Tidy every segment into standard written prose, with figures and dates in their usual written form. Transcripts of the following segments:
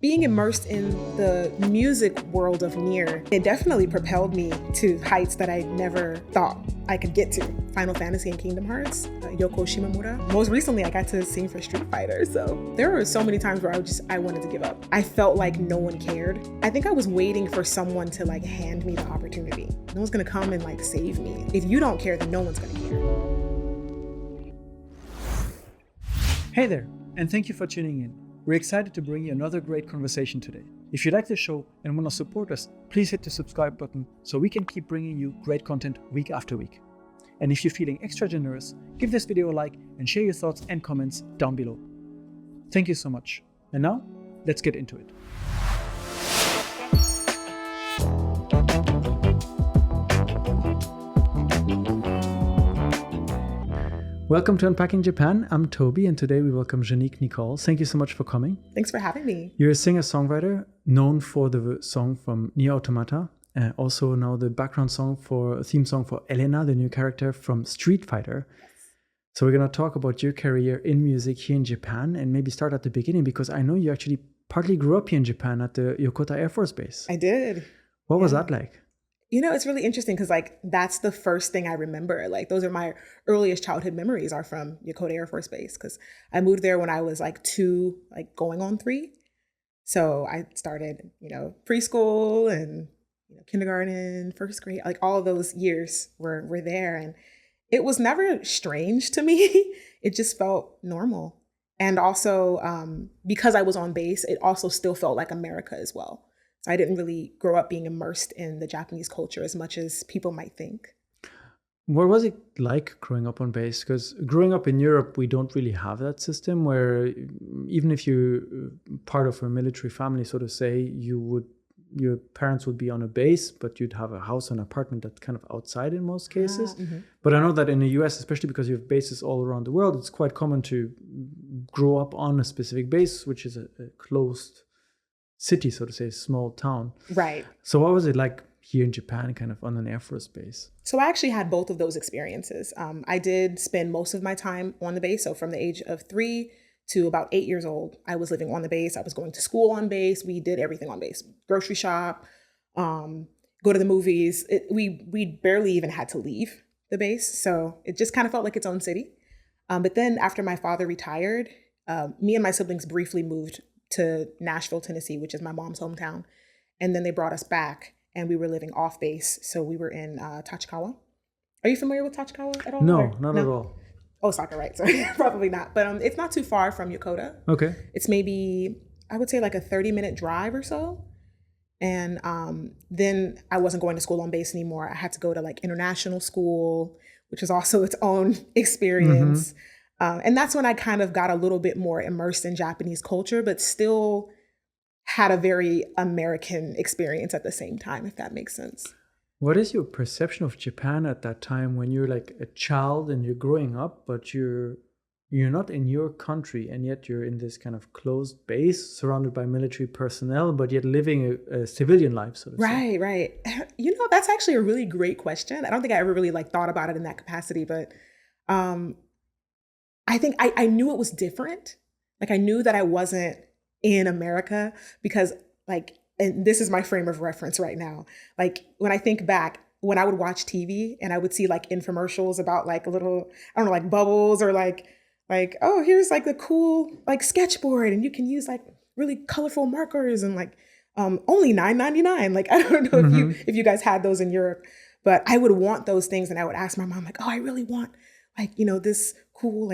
Being immersed in the music world of NieR, it definitely propelled me to heights that I never thought I could get to. Final Fantasy and Kingdom Hearts, Yoko Shimomura. Most recently, I got to sing for Street Fighter, so there were so many times where I wanted to give up. I felt like no one cared. I think I was waiting for someone to hand me the opportunity. No one's gonna come and save me. If you don't care, then no one's gonna care. Hey there, and thank you for tuning in. We're excited to bring you another great conversation today. If you like the show and want to support us, please hit the subscribe button so we can keep bringing you great content week after week. And if you're feeling extra generous, give this video a like and share your thoughts and comments down below. Thank you so much. And now, let's get into it. Welcome to Unpacking Japan. I'm Toby, and today we welcome J'Nique Nicole. Thank you so much for coming. Thanks for having me. You're a singer-songwriter known for the song from NieR Automata, also now the background song for a theme song for Elena, the new character from Street Fighter. So we're going to talk about your career in music here in Japan and maybe start at the beginning, because I know you actually partly grew up here in Japan at the Yokota Airforce Base. I did. What was that like? You know, it's really interesting because that's the first thing I remember. Those are my earliest childhood memories are from Yokota Air Force Base, because I moved there when I was 2, going on 3. So I started, preschool and kindergarten, first grade, all of those years were there. And it was never strange to me. It just felt normal. And also because I was on base, it also still felt like America as well. So I didn't really grow up being immersed in the Japanese culture as much as people might think. What was it like growing up on base? Because growing up in Europe, we don't really have that system where even if you're part of a military family, so to say, your parents would be on a base, but you'd have a house and apartment that's kind of outside in most cases. Mm-hmm. But I know that in the US, especially because you have bases all around the world, it's quite common to grow up on a specific base, which is a closed city, so to say, small town. Right. So what was it like here in Japan, kind of on an Air Force base? So I actually had both of those experiences. I did spend most of my time on the base. So from the age of 3 to about 8 years old, I was living on the base. I was going to school on base. We did everything on base. Grocery shop, go to the movies. We barely even had to leave the base. So it just kind of felt like its own city. But then after my father retired, me and my siblings briefly moved to Nashville, Tennessee, which is my mom's hometown. And then they brought us back and we were living off base. So we were in Tachikawa. Are you familiar with Tachikawa at all? No, not at all. Osaka, right? So probably not. But it's not too far from Yokota. Okay. It's maybe, I would say a 30-minute drive or so. And then I wasn't going to school on base anymore. I had to go to international school, which is also its own experience. Mm-hmm. And that's when I kind of got a little bit more immersed in Japanese culture, but still had a very American experience at the same time, if that makes sense. What is your perception of Japan at that time when you're a child and you're growing up, but you're not in your country and yet you're in this kind of closed base surrounded by military personnel, but yet living a civilian life, so to say? Right. That's actually a really great question. I don't think I ever really thought about it in that capacity, but I think I knew it was different. I knew that I wasn't in America because and this is my frame of reference right now. When I think back, when I would watch TV and I would see infomercials about a little, I don't know, bubbles or oh, here's the cool sketchboard and you can use really colorful markers and only $9.99. I don't know mm-hmm. if you guys had those in Europe, but I would want those things and I would ask my mom oh, I really want this cool,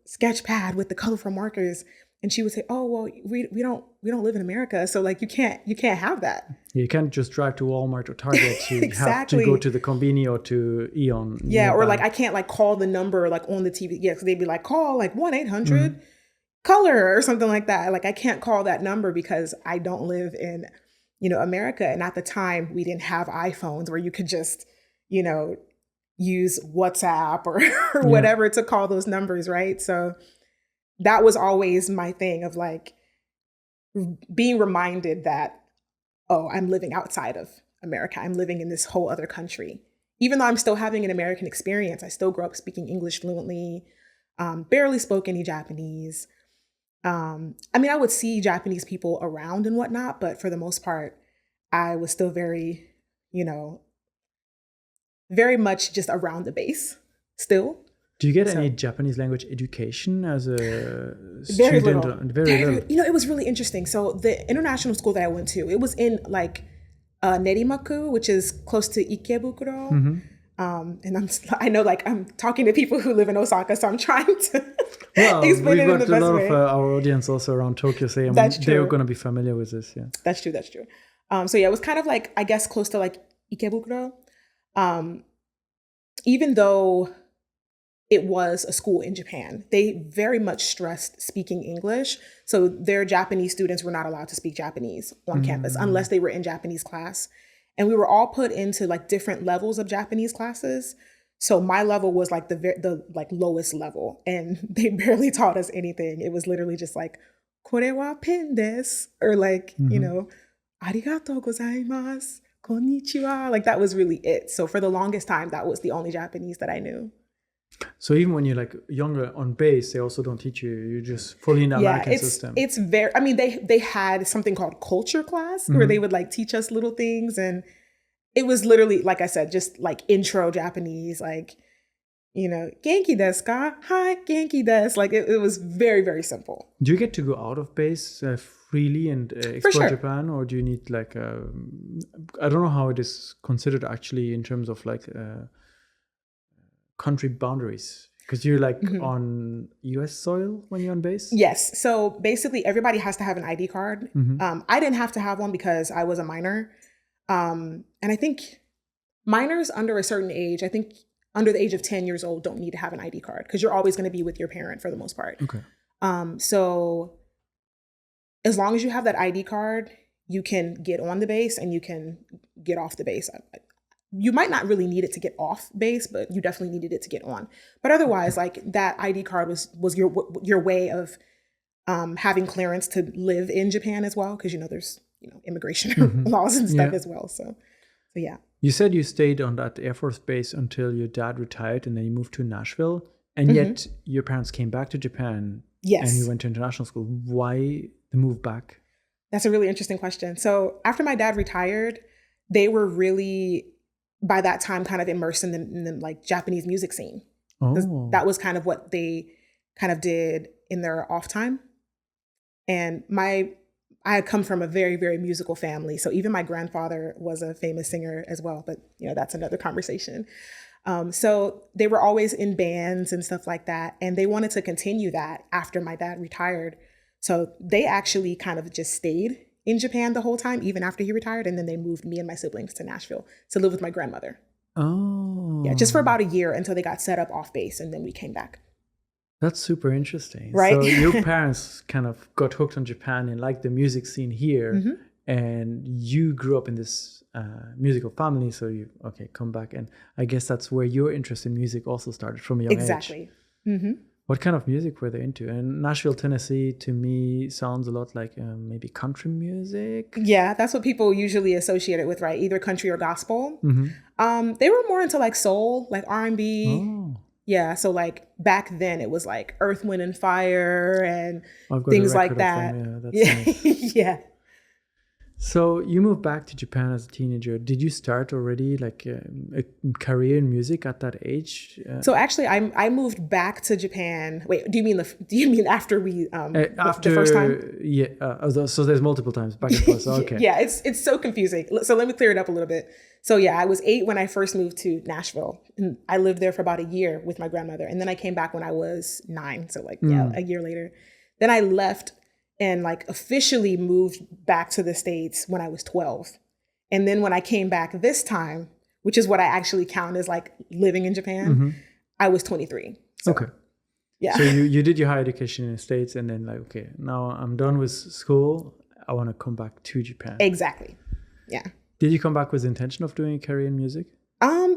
sketch pad with the colorful markers. And she would say, oh, well, we don't live in America. So you can't have that. You can't just drive to Walmart or Target. You exactly. have to go to the Conveni or to Eon. Yeah. Nearby. Or I can't call the number on the TV. Yeah. Cause they'd be call 1-800 color or something like that. I can't call that number because I don't live in, America. And at the time we didn't have iPhones where you could just, use WhatsApp or whatever to call those numbers, right? So that was always my thing of being reminded that, oh, I'm living outside of America. I'm living in this whole other country. Even though I'm still having an American experience, I still grew up speaking English fluently, barely spoke any Japanese. I mean, I would see Japanese people around and whatnot, but for the most part, I was still very, you know, very much just around the base still. Do you get So any Japanese language education as a very student? little. Very little. You know, it was really interesting. So the international school that I went to, it was in like Nerimaku, which is close to Ikebukuro. And I know like I'm talking to people who live in Osaka, so I'm trying to Well, explain we've it in got the a best lot way. of our audience also around Tokyo, so That's they're true. going to be familiar with this. Yeah. That's true. That's true. So yeah, it was kind of like, I guess, close to like Ikebukuro. Um, Even though it was a school in Japan, they very much stressed speaking English. So their Japanese students were not allowed to speak Japanese on campus unless they were in Japanese class. And we were all put into like different levels of Japanese classes. So my level was like the like lowest level, and they barely taught us anything. It was literally just like "kore wa pen desu," or like, you know, "arigatou gozaimasu," "konnichiwa." Like that was really it. So for the longest time, that was the only Japanese that I knew. So even when you're like younger on base, they also don't teach you. You're just fully in the Yeah, American system. it's very. I mean, they had something called culture class where they would like teach us little things, and it was literally, like I said, just like intro Japanese, like, you know, "genki desu ka? Hi, genki desu." Like it was very, very simple. Do you get to go out of base freely and For explore sure. Japan, or do you need like I don't know how it is considered actually in terms of like country boundaries, because you're like on US soil when you're on base? Yes. So basically, everybody has to have an ID card. I didn't have to have one because I was a minor. And I think minors under a certain age, I think under the age of 10 years old, don't need to have an ID card because you're always going to be with your parent for the most part. Okay. So as long as you have that ID card, you can get on the base and you can get off the base. You might not really need it to get off base, but you definitely needed it to get on. But otherwise, like that ID card was your way of having clearance to live in Japan as well, because you know there's immigration laws and stuff as well. So yeah. You said you stayed on that Air Force base until your dad retired, and then you moved to Nashville, and yet your parents came back to Japan. Yes. And you went to international school. Why the move back? That's a really interesting question. So after my dad retired, they were really, by that time, kind of immersed in the like Japanese music scene. Oh. That was kind of what they kind of did in their off time. And I had come from a very, very musical family. So even my grandfather was a famous singer as well, but that's another conversation. So they were always in bands and stuff like that. And they wanted to continue that after my dad retired. So they actually kind of just stayed in Japan the whole time, even after he retired. And then they moved me and my siblings to Nashville to live with my grandmother. Oh. Yeah, just for about a year until they got set up off base, and then we came back. That's super interesting. Right? So your parents kind of got hooked on Japan and liked the music scene here. And you grew up in this musical family. So you, come back. And I guess that's where your interest in music also started from a young age. Exactly. What kind of music were they into? And Nashville, Tennessee, to me, sounds a lot like maybe country music. Yeah, that's what people usually associate it with, right? Either country or gospel. They were more into like soul, like R&B. Oh. Yeah, so like back then it was like Earth, Wind and Fire and I've got things a like record that. of them. Yeah, that's Yeah. nice. Yeah. So you moved back to Japan as a teenager. Did you start already like a career in music at that age? So actually, I moved back to Japan. Wait, do you mean after we after the first time? Yeah. So there's multiple times back and forth. So, okay. Yeah, it's so confusing. So let me clear it up a little bit. So yeah, I was 8 when I first moved to Nashville, and I lived there for about a year with my grandmother, and then I came back when I was 9. So like a year later, then I left and like officially moved back to the States when I was 12. And then when I came back this time, which is what I actually count as like living in Japan, I was 23. So, okay. Yeah. So you did your higher education in the States, and then like, okay, now I'm done with school. I want to come back to Japan. Exactly. Yeah. Did you come back with the intention of doing a career in music?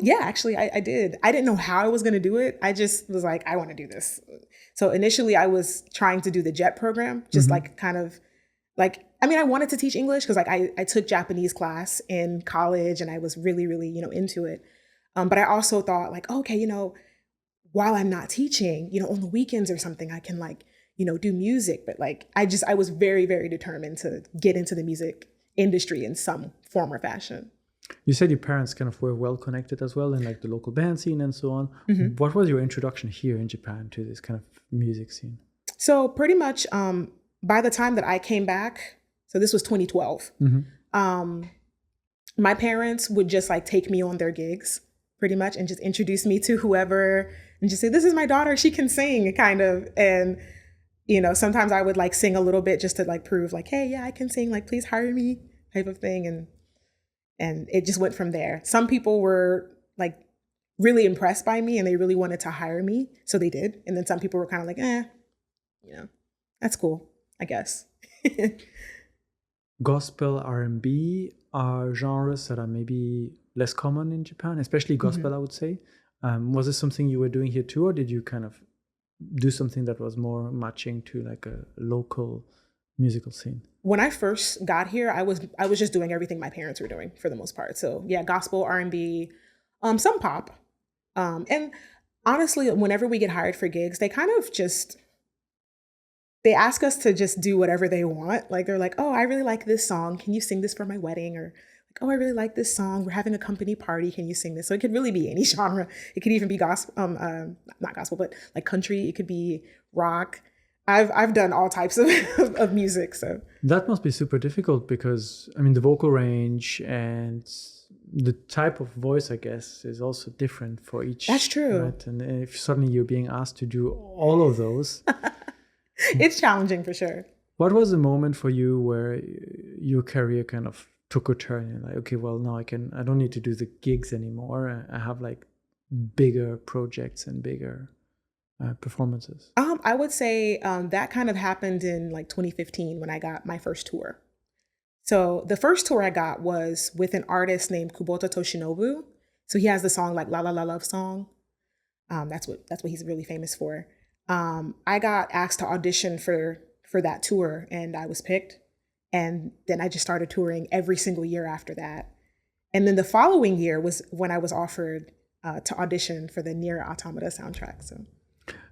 Yeah, actually I did. I didn't know how I was going to do it. I just was like, I want to do this. So initially I was trying to do the JET program, just like kind of like, I mean, I wanted to teach English because like I took Japanese class in college and I was really, really, into it. But I also thought like, okay, while I'm not teaching, on the weekends or something, I can like, do music. But like, I was very, very determined to get into the music industry in some form or fashion. You said your parents kind of were well connected as well in like the local band scene and so on. Mm-hmm. What was your introduction here in Japan to this kind of music scene? So pretty much by the time that I came back, so this was 2012, my parents would just like take me on their gigs pretty much and just introduce me to whoever and just say, this is my daughter, she can sing, kind of. And, sometimes I would like sing a little bit just to like prove like, hey, yeah, I can sing, like, please hire me, type of thing. And it just went from there. Some people were like really impressed by me and they really wanted to hire me. So they did. And then some people were kind of like, that's cool, I guess. Gospel, R&B are genres that are maybe less common in Japan, especially gospel, I would say. Was this something you were doing here too, or did you kind of do something that was more matching to like a local musical scene? When I first got here, I was just doing everything my parents were doing for the most part. So yeah, gospel, R&B, some pop. And honestly, whenever we get hired for gigs, they kind of they ask us to just do whatever they want. Like they're like, oh, I really like this song. Can you sing this for my wedding? Or like, oh, I really like this song. We're having a company party. Can you sing this? So it could really be any genre. It could even be gospel, not gospel, but like country. It could be rock. I've done all types of music. So that must be super difficult because I mean the vocal range and the type of voice, I guess, is also different for each. That's true. Right? And if suddenly you're being asked to do all of those, it's challenging for sure. What was the moment for you where your career kind of took a turn? You're like, okay, well now I don't need to do the gigs anymore. I have like bigger projects and bigger performances. I would say that kind of happened in like 2015 when I got my first tour. So the first tour I got was with an artist named Kubota Toshinobu. So he has the song like La La La Love Song. That's what he's really famous for. I got asked to audition for that tour and I was picked. And then I just started touring every single year after that. And then the following year was when I was offered to audition for the NieR Automata soundtrack. So.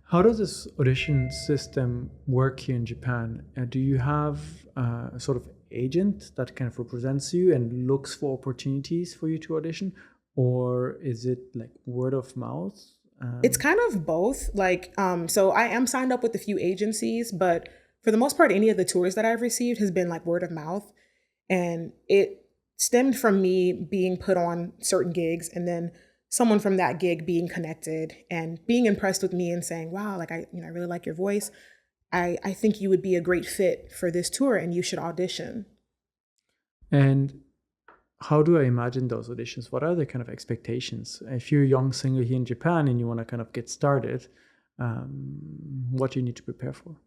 How does this audition system work here in Japan? Do you have a sort of agent that kind of represents you and looks for opportunities for you to audition? Or is it like word of mouth? It's kind of both. Like, so I am signed up with a few agencies, but for the most part, any of the tours that I've received has been like word of mouth. And it stemmed from me being put on certain gigs and then someone from that gig being connected and being impressed with me and saying, wow, like I really like your voice. I think you would be a great fit for this tour and you should audition. And how do I imagine those auditions? What are the kind of expectations? If you're a young singer here in Japan and you want to kind of get started, what do you need to prepare for?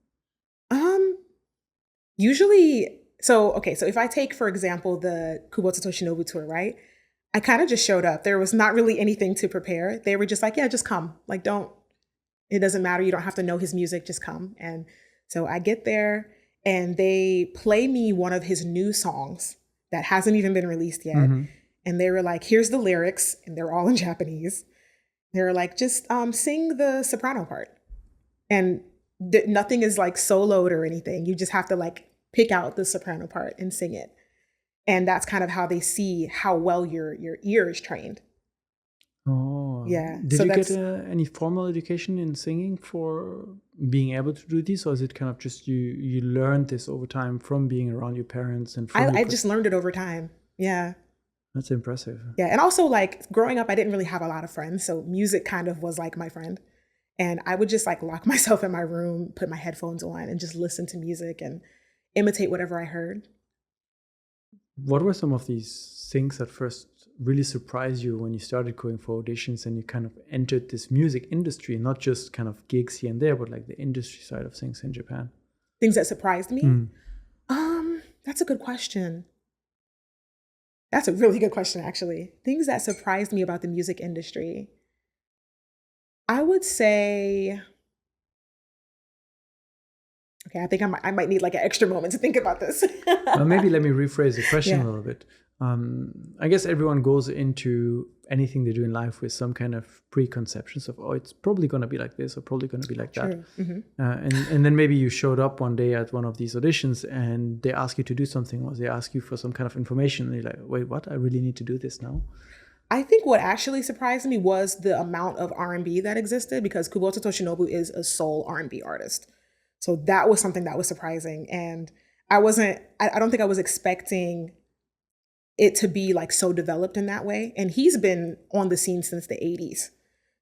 Usually, so if I take, for example, the Kubota Toshinobu tour, right? I kind of just showed up. There was not really anything to prepare. They were just like, yeah, just come. Like, it doesn't matter. You don't have to know his music, just come. And so I get there and they play me one of his new songs that hasn't even been released yet. Mm-hmm. And they were like, here's the lyrics. And they're all in Japanese. They were like, just sing the soprano part. And nothing is like soloed or anything. You just have to like pick out the soprano part and sing it. And that's kind of how they see how well your ear is trained. Oh, yeah. Did you get any formal education in singing for being able to do this, or is it kind of just you learned this over time from being around your parents and? I just learned it over time. Yeah. That's impressive. Yeah, and also like growing up, I didn't really have a lot of friends, so music kind of was like my friend, and I would just like lock myself in my room, put my headphones on, and just listen to music and imitate whatever I heard. What were some of these things that first really surprised you when you started going for auditions and you kind of entered this music industry, not just kind of gigs here and there, but like the industry side of things in Japan? Things that surprised me? That's a good question. That's a really good question, actually. Things that surprised me about the music industry. I would say, okay, I think I might need like an extra moment to think about this. Well, maybe let me rephrase the question a little bit. I guess everyone goes into anything they do in life with some kind of preconceptions of, oh, it's probably going to be like this or probably going to be like that. And then maybe you showed up one day at one of these auditions and they ask you to do something, or they ask you for some kind of information and you're like, wait, what? I really need to do this now? I think what actually surprised me was the amount of R&B that existed, because Kubota Toshinobu is a soul R&B artist. So that was something that was surprising. And I don't think I was expecting it to be like so developed in that way. And he's been on the scene since the 80s.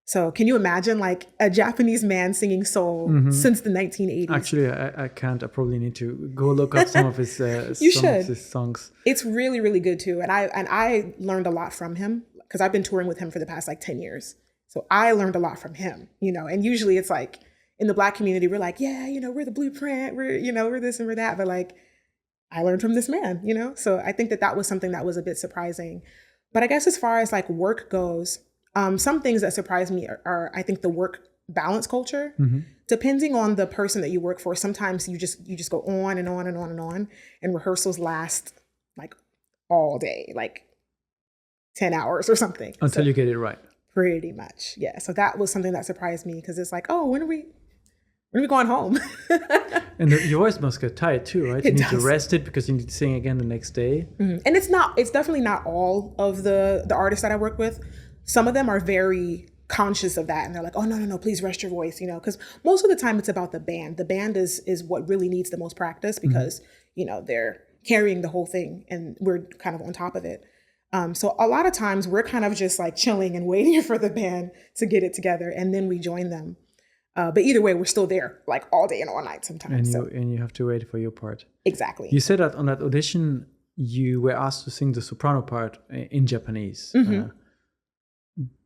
So can you imagine like a Japanese man singing soul since the 1980s? Actually, I can't. I probably need to go look up some of his of his songs. It's really, really good too. And I learned a lot from him, because I've been touring with him for the past like 10 years. So I learned a lot from him, and usually it's like in the Black community, we're like, yeah, we're the blueprint, we're this and we're that. But like, I learned from this man, So I think that was something that was a bit surprising. But I guess as far as like work goes, some things that surprise me are I think the work balance culture. Depending on the person that you work for, sometimes you just go on and on and on and on, and rehearsals last like all day, like 10 hours or something. Until you get it right. Pretty much, yeah. So that was something that surprised me, because it's like, oh, when are we going home? And your voice must get tired too, right? You need to rest it because you need to sing again the next day. And it's definitely not all of the artists that I work with. Some of them are very conscious of that, and they're like, oh, no, please rest your voice, because most of the time it's about the band. The band is what really needs the most practice, because, they're carrying the whole thing and we're kind of on top of it. So a lot of times we're kind of just like chilling and waiting for the band to get it together, and then we join them. But either way, we're still there like all day and all night sometimes. And you have to wait for your part. Exactly. You said that on that audition, you were asked to sing the soprano part in Japanese.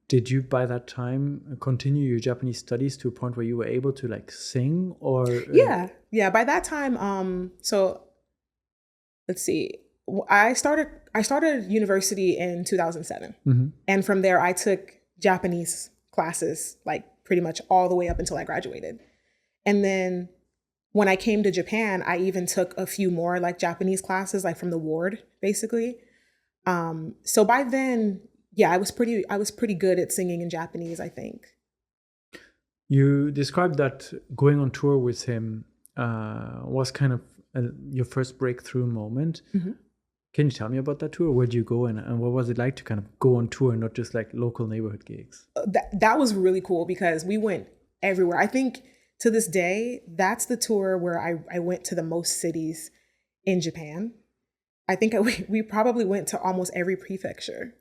Did you by that time continue your Japanese studies to a point where you were able to like sing, or? Yeah. By that time, so let's see. I started university in 2007. And from there I took Japanese classes like pretty much all the way up until I graduated. And then when I came to Japan, I even took a few more like Japanese classes, like from the ward, basically. So by then, yeah, I was pretty good at singing in Japanese, I think. You described that going on tour with him was kind of your first breakthrough moment. Can you tell me about that tour? Where'd you go, and what was it like to kind of go on tour and not just like local neighborhood gigs? That was really cool, because we went everywhere. I think to this day, that's the tour where I went to the most cities in Japan. I think we probably went to almost every prefecture.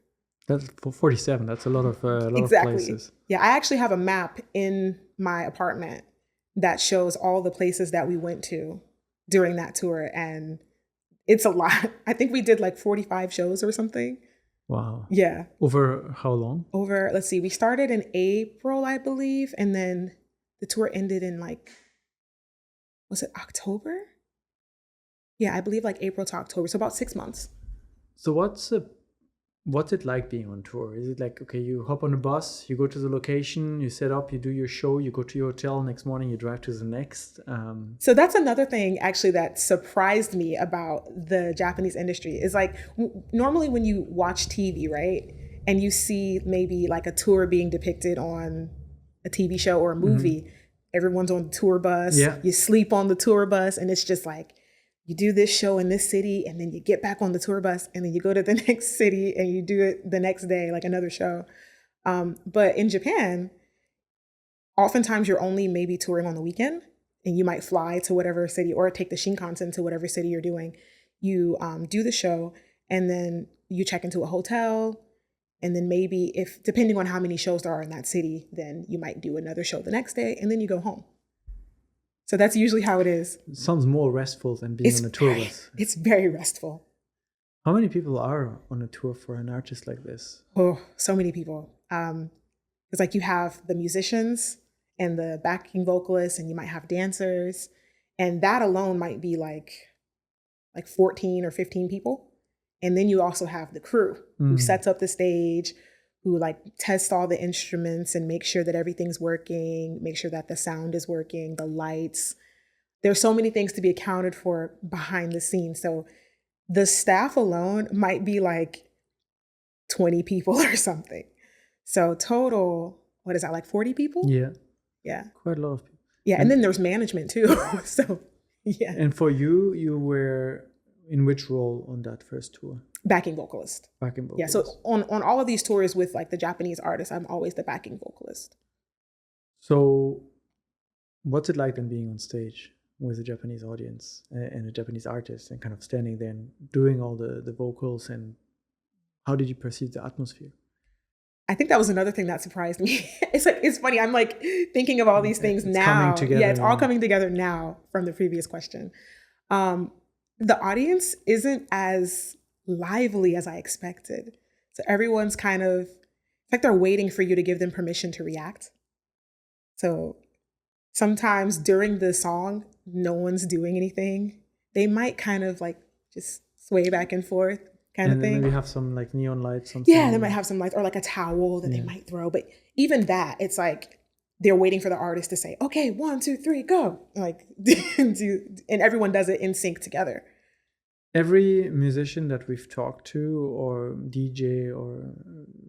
That's for 47. That's a lot of places. Yeah, I actually have a map in my apartment that shows all the places that we went to during that tour, and it's a lot. I think we did like 45 shows or something. Wow. Yeah. Over how long? Let's see, we started in April, I believe, and then the tour ended in like, was it October? Yeah, I believe like April to October. So about 6 months. So what's it like being on tour? Is it like, okay, you hop on a bus, you go to the location, you set up, you do your show, you go to your hotel, next morning you drive to the next? So that's another thing actually that surprised me about the Japanese industry is like, normally when you watch TV, right? And you see maybe like a tour being depicted on a TV show or a movie, everyone's on the tour bus, you sleep on the tour bus, and it's just like, you do this show in this city, and then you get back on the tour bus, and then you go to the next city and you do it the next day, like another show. But in Japan, oftentimes you're only maybe touring on the weekend, and you might fly to whatever city or take the Shinkansen to whatever city you're doing. You do the show, and then you check into a hotel, and then maybe depending on how many shows there are in that city, then you might do another show the next day, and then you go home. So that's usually how it is. It sounds more restful than being on a tour bus. It's very restful. How many people are on a tour for an artist like this? Oh, so many people. It's like you have the musicians and the backing vocalists, and you might have dancers, and that alone might be like 14 or 15 people. And then you also have the crew who sets up the stage, who like test all the instruments and make sure that everything's working, make sure that the sound is working, the lights. There's so many things to be accounted for behind the scenes. So the staff alone might be like 20 people or something. So total, what is that, like 40 people? Yeah, Yeah. quite a lot of people. Yeah. And then there's management too. So yeah. And for you, you were in which role on that first tour? Backing vocalist. Backing Yeah. vocalist. So on all of these tours with like the Japanese artists, I'm always the backing vocalist. So what's it like then being on stage with a Japanese audience and a Japanese artist and kind of standing there and doing all the vocals, and how did you perceive the atmosphere? I think that was another thing that surprised me. It's funny. I'm like thinking of all these things It's now. coming together, Yeah, it's all coming together now from the previous question. The audience isn't as lively as I expected. So everyone's kind of, it's like they're waiting for you to give them permission to react. So sometimes during the song, no one's doing anything. They might kind of like just sway back and forth kind of And then thing. maybe have some like neon lights, something. Yeah, they might have some lights or like a towel that they might throw. But even that, it's like they're waiting for the artist to say, okay, 1, 2, 3, go. Like, and everyone does it in sync together. Every musician that we've talked to or DJ or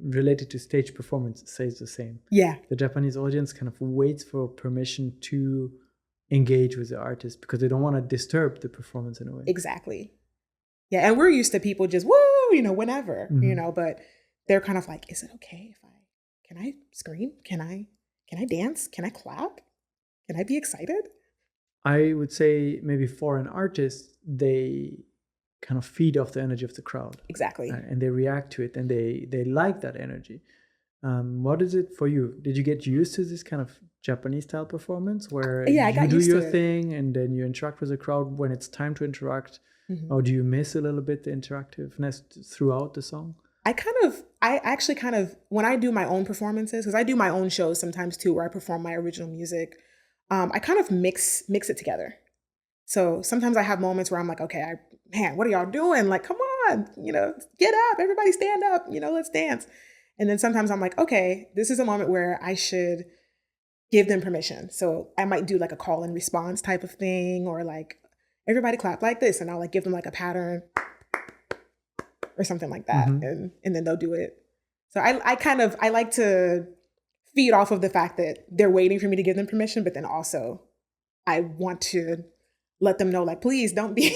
related to stage performance says the same. Yeah. The Japanese audience kind of waits for permission to engage with the artist because they don't want to disturb the performance in a way. Exactly. Yeah, and we're used to people just woo, whenever, but they're kind of like, is it okay if can I scream? Can I dance? Can I clap? Can I be excited? I would say maybe for an artist, they kind of feed off the energy of the crowd. Exactly. And they react to it and they like that energy. What is it for you? Did you get used to this kind of Japanese style performance where you do your thing and then you interact with the crowd when it's time to interact? Or do you miss a little bit the interactiveness throughout the song? I actually kind of, when I do my own performances, because I do my own shows sometimes too, where I perform my original music, I kind of mix it together. So sometimes I have moments where I'm like, okay, man, what are y'all doing? Like, come on, get up, everybody stand up, let's dance. And then sometimes I'm like, okay, this is a moment where I should give them permission. So I might do like a call and response type of thing, or like, everybody clap like this, and I'll like give them like a pattern or something like that. And then they'll do it. So I like to feed off of the fact that they're waiting for me to give them permission, but then also I want to let them know, like, please don't be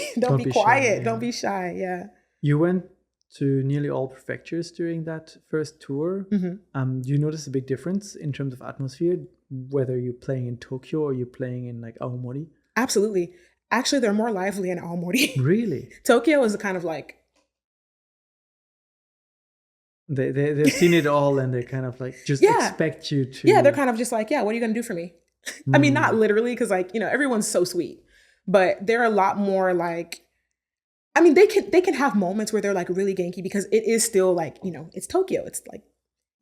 quiet. Shy, don't be shy. Yeah. You went to nearly all prefectures during that first tour. Do you notice a big difference in terms of atmosphere, whether you're playing in Tokyo or you're playing in like Aomori? Absolutely. Actually, they're more lively in Aomori. Really? Tokyo is kind of like, they've seen it all and they kind of like just expect you to. Yeah, they're kind of just like, yeah, what are you going to do for me? I mean, not literally, because like, everyone's so sweet, but they're a lot more like, I mean, they can have moments where they're like really genki because it is still like, it's Tokyo. It's like,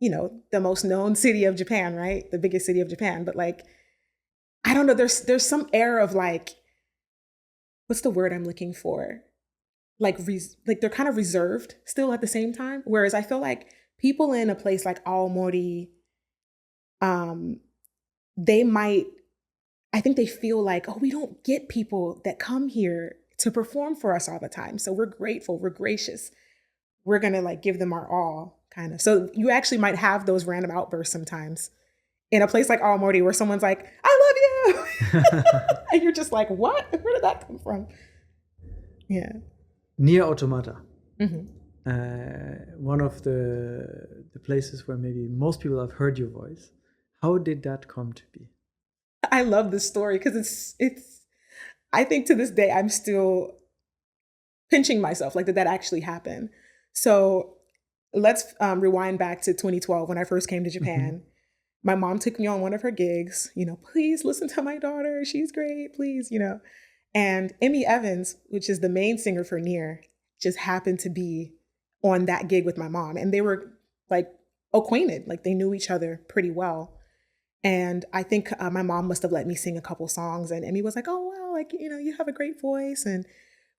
the most known city of Japan, right? The biggest city of Japan. But like, I don't know, there's some air of like, what's the word I'm looking for? Like they're kind of reserved still at the same time. Whereas I feel like people in a place like Aomori, I think they feel like, oh, we don't get people that come here to perform for us all the time. So we're grateful, we're gracious. We're gonna like give them our all, kind of. So you actually might have those random outbursts sometimes in a place like Aomori where someone's like, I love you. And you're just like, what? Where did that come from? Yeah. NieR Automata. One of the places where maybe most people have heard your voice. How did that come to be? I love this story because it's I think to this day I'm still pinching myself, like, did that actually happen? So let's rewind back to 2012 when I first came to Japan. My mom took me on one of her gigs, please listen to my daughter. She's great, please, And Emmy Evans, which is the main singer for NieR, just happened to be on that gig with my mom. And they were like acquainted, like they knew each other pretty well. And I think my mom must have let me sing a couple songs. And Emmy was like, oh, wow, like, you have a great voice. And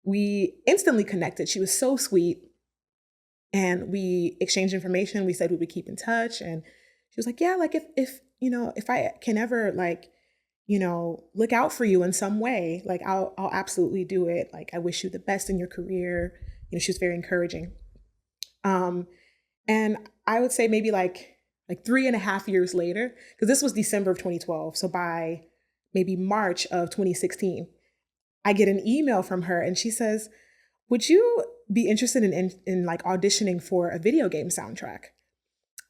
we instantly connected. She was so sweet. And we exchanged information. We said we would keep in touch. And she was like, yeah, like if I can ever like, look out for you in some way. Like, I'll absolutely do it. Like, I wish you the best in your career. She was very encouraging. And I would say maybe like 3.5 years later, because this was December of 2012. So by maybe March of 2016, I get an email from her and she says, would you be interested in like auditioning for a video game soundtrack?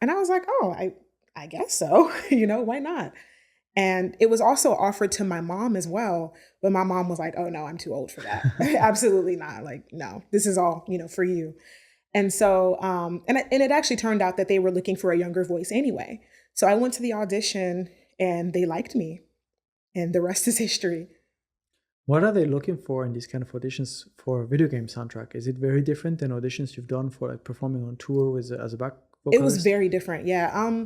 And I was like, oh, I guess so. Why not? And it was also offered to my mom as well. But my mom was like, oh no, I'm too old for that. Absolutely not. Like, no, this is all, for you. And so, and it actually turned out that they were looking for a younger voice anyway. So I went to the audition and they liked me, and the rest is history. What are they looking for in these kind of auditions for a video game soundtrack? Is it very different than auditions you've done for like performing on tour as a back vocalist? It was very different. Yeah.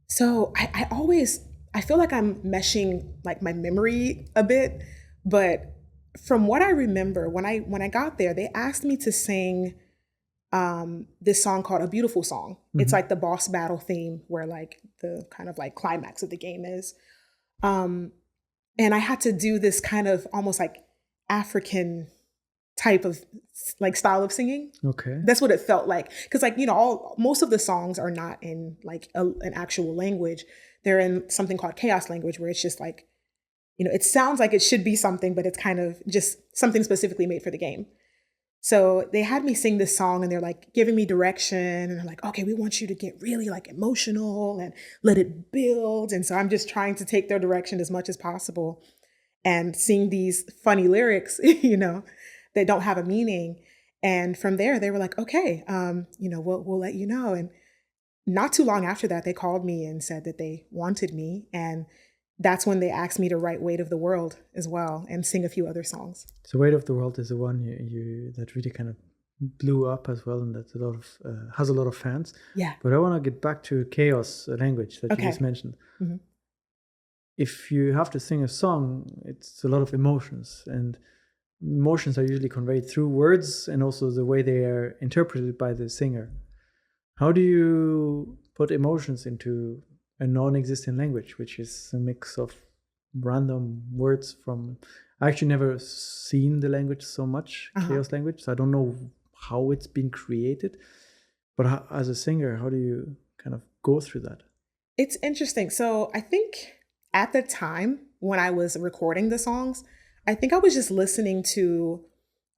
So I feel like I'm meshing like my memory a bit, but from what I remember, when I got there, they asked me to sing this song called A Beautiful Song. Mm-hmm. It's like the boss battle theme where like the kind of like climax of the game is. And I had to do this kind of almost like African type of like style of singing. Okay. That's what it felt like. Cause like, most of the songs are not in like an actual language. They're in something called chaos language, where it's just like, it sounds like it should be something, but it's kind of just something specifically made for the game. So they had me sing this song and they're like giving me direction and they're like, okay, we want you to get really like emotional and let it build. And so I'm just trying to take their direction as much as possible and sing these funny lyrics, that don't have a meaning. And from there they were like, okay, we'll let you know. And not too long after that, they called me and said that they wanted me. And that's when they asked me to write Weight of the World as well and sing a few other songs. So Weight of the World is the one you that really kind of blew up as well, and that has a lot of fans. Yeah. But I want to get back to chaos language that you just mentioned. Mm-hmm. If you have to sing a song, it's a lot of emotions, and emotions are usually conveyed through words and also the way they are interpreted by the singer. How do you put emotions into a non-existent language, which is a mix of random words from... I actually never seen the language so much, chaos language, so I don't know how it's been created. But as a singer, how do you kind of go through that? It's interesting. So I think at the time when I was recording the songs, I think I was just listening to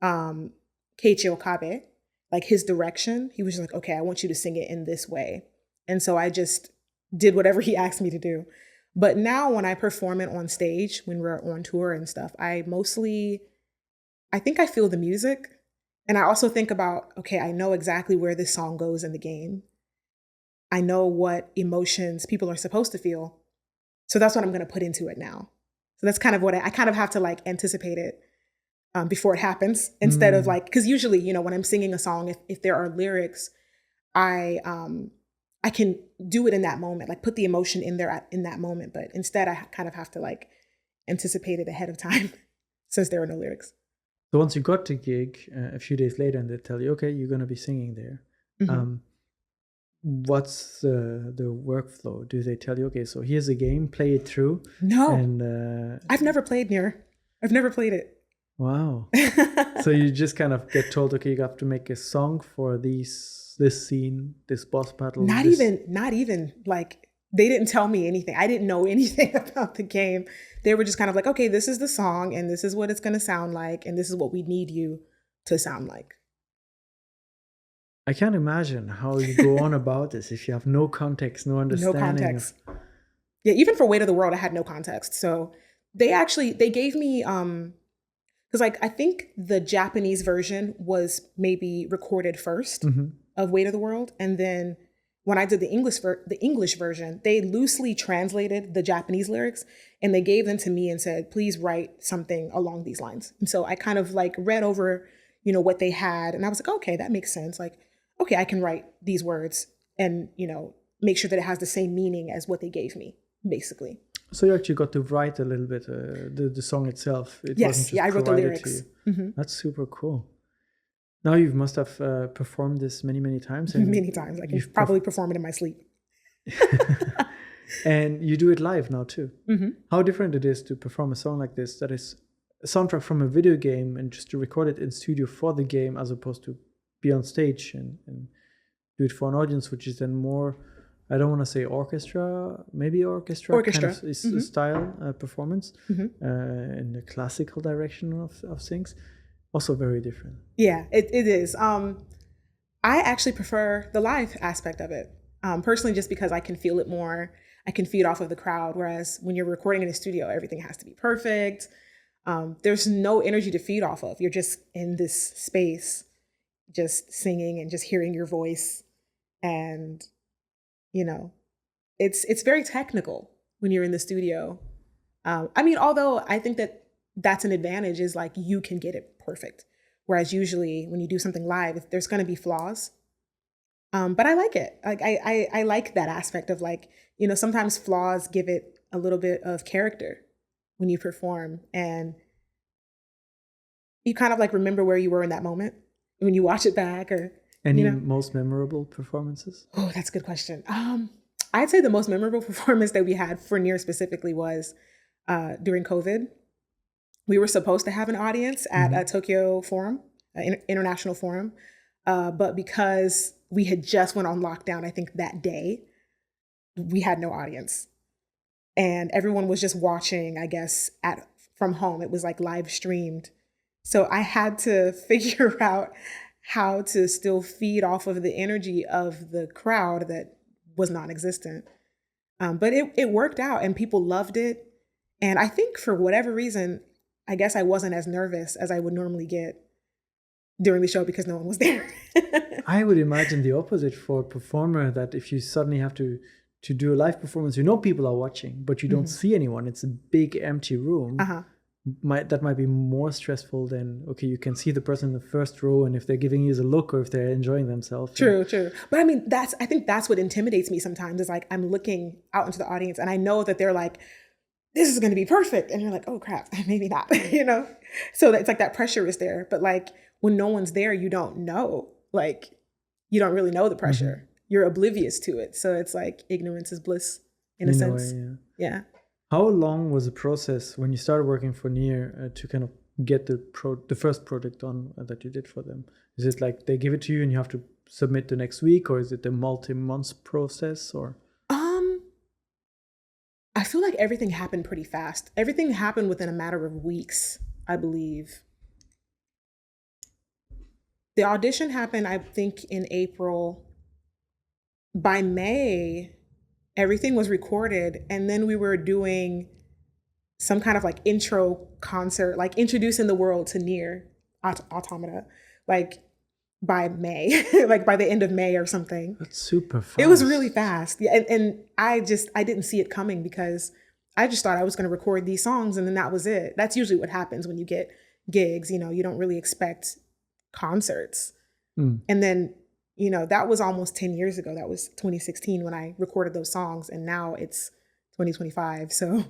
Keiichi Okabe, like his direction. He was just like, okay, I want you to sing it in this way. And so I just did whatever he asked me to do. But now when I perform it on stage, when we're on tour and stuff, I think I feel the music. And I also think about, okay, I know exactly where this song goes in the game. I know what emotions people are supposed to feel. So that's what I'm going to put into it now. So that's kind of what I kind of have to like anticipate it before it happens, instead of like, because usually, when I'm singing a song, if there are lyrics, I can do it in that moment, like put the emotion in there in that moment. But instead, I kind of have to like anticipate it ahead of time since there are no lyrics. So once you got the gig, a few days later, and they tell you, okay, you're going to be singing there. Mm-hmm. What's the workflow? Do they tell you, okay, so here's a game, play it through? No, and I've never played NieR. I've never played it. Wow. So you just kind of get told, okay, you have to make a song for this scene, this boss battle. Not even like, they didn't tell me anything. I didn't know anything about the game. They were just kind of like, okay, this is the song and this is what it's going to sound like. And this is what we need you to sound like. I can't imagine how you go on about this if you have no context, no understanding. No context. Yeah, even for Weight of the World, I had no context. So they gave me, because like I think the Japanese version was maybe recorded first of Weight of the World, and then when I did the English version, they loosely translated the Japanese lyrics and they gave them to me and said, please write something along these lines. And so I kind of like read over, what they had, and I was like, okay, that makes sense. Like, okay, I can write these words and, make sure that it has the same meaning as what they gave me, basically. So you actually got to write a little bit the song itself. It wasn't just I wrote the lyrics. Mm-hmm. That's super cool. Now you must have performed this many, many times. Many times. Like you've probably performed it in my sleep. And you do it live now too. Mm-hmm. How different it is to perform a song like this that is a soundtrack from a video game and just to record it in studio for the game as opposed to be on stage and do it for an audience, which is then more, I don't want to say orchestra kind of Mm-hmm. style performance Mm-hmm. in the classical direction of things. Also very different. Yeah, it is. I actually prefer the live aspect of it, personally, just because I can feel it more. I can feed off of the crowd. Whereas when you're recording in a studio, everything has to be perfect. There's no energy to feed off of. You're just in this space, just singing and just hearing your voice. And, you know, it's very technical when you're in the studio. I mean, although I think that that's an advantage, is like you can get it perfect. Whereas usually when you do something live, there's going to be flaws. But I like it. Like I like that aspect of, like, sometimes flaws give it a little bit of character when you perform, and you kind of like remember where you were in that moment when you watch it back, or Any most memorable performances? Oh, that's a good question. I'd say the most memorable performance that we had for NieR specifically was during COVID. We were supposed to have an audience at a Tokyo Forum, International Forum, but because we had just went on lockdown, I think that day, we had no audience, and everyone was just watching, I guess, from home. It was like live streamed, so I had to figure out how to still feed off of the energy of the crowd that was non-existent. But it worked out, and people loved it. And I think for whatever reason, I guess I wasn't as nervous as I would normally get during the show because no one was there. I would imagine the opposite for a performer, that if you suddenly have to do a live performance, people are watching, but you don't see anyone. It's a big empty room. Uh-huh. That might be more stressful than, okay, you can see the person in the first row, and if they're giving you the look or if they're enjoying themselves. True. But I mean, I think that's what intimidates me sometimes, is like I'm looking out into the audience and I know that they're like, this is going to be perfect. And you're like, oh crap, maybe not, So it's like that pressure is there. But like when no one's there, you don't know, like you don't really know the pressure. Mm-hmm. You're oblivious to it. So it's like ignorance is bliss in a sense. Way, yeah. How long was the process when you started working for NieR to kind of get the first project on that you did for them? Is it like they give it to you and you have to submit the next week, or is it a multi-month process, or? I feel like everything happened pretty fast. Everything happened within a matter of weeks, I believe. The audition happened, I think, in April. By May, everything was recorded, and then we were doing some kind of like intro concert, like introducing the world to NieR, Automata, like by May, like by the end of May or something. That's super fast. It was really fast. Yeah, and I didn't see it coming because I just thought I was going to record these songs and then that was it. That's usually what happens when you get gigs. You don't really expect concerts. And then, that was almost 10 years ago. That was 2016 when I recorded those songs, and now it's 2025. So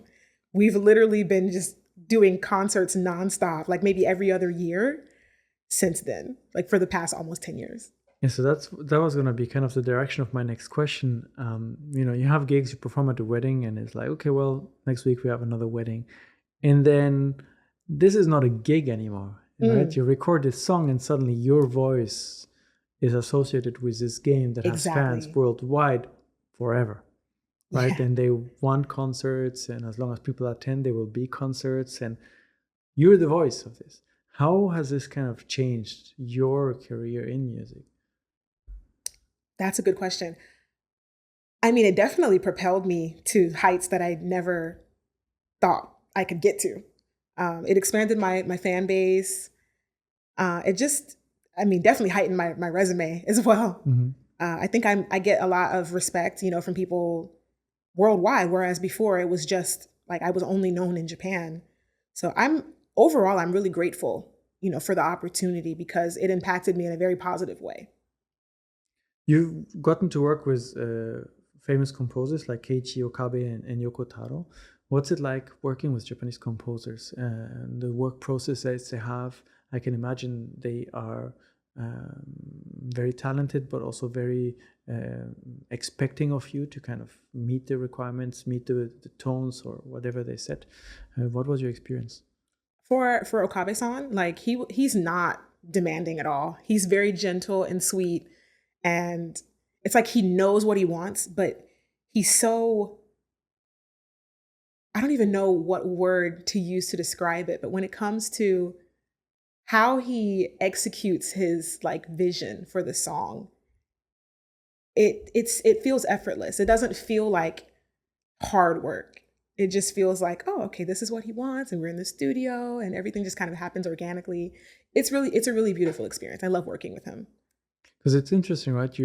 we've literally been just doing concerts nonstop, like maybe every other year since then, like for the past almost 10 years. Yeah, so that was going to be kind of the direction of my next question. You have gigs, you perform at a wedding, and it's like, okay, well, next week we have another wedding. And then this is not a gig anymore, right? You record this song and suddenly your voice is associated with this game that has fans worldwide forever, right? Yeah. And they want concerts, and as long as people attend, there will be concerts, and you're the voice of this. How has this kind of changed your career in music? That's a good question. I mean, it definitely propelled me to heights that I never thought I could get to. It expanded my fan base. It just, definitely heightened my resume as well. Mm-hmm. I think I get a lot of respect, from people worldwide, whereas before it was just like I was only known in Japan. So I'm really grateful, for the opportunity because it impacted me in a very positive way. You've gotten to work with famous composers like Keiichi Okabe and Yoko Taro. What's it like working with Japanese composers and the work processes they have? I can imagine they are very talented, but also very expecting of you to kind of meet the requirements, meet the tones or whatever they set. What was your experience? For Okabe-san, like he's not demanding at all. He's very gentle and sweet, and it's like he knows what he wants, but he's so, I don't even know what word to use to describe it, but when it comes to how he executes his like vision for the song, it feels effortless. It doesn't feel like hard work. It just feels like, oh, okay, this is what he wants, and we're in the studio, and everything just kind of happens organically. It's a really beautiful experience. I love working with him. Because it's interesting, right?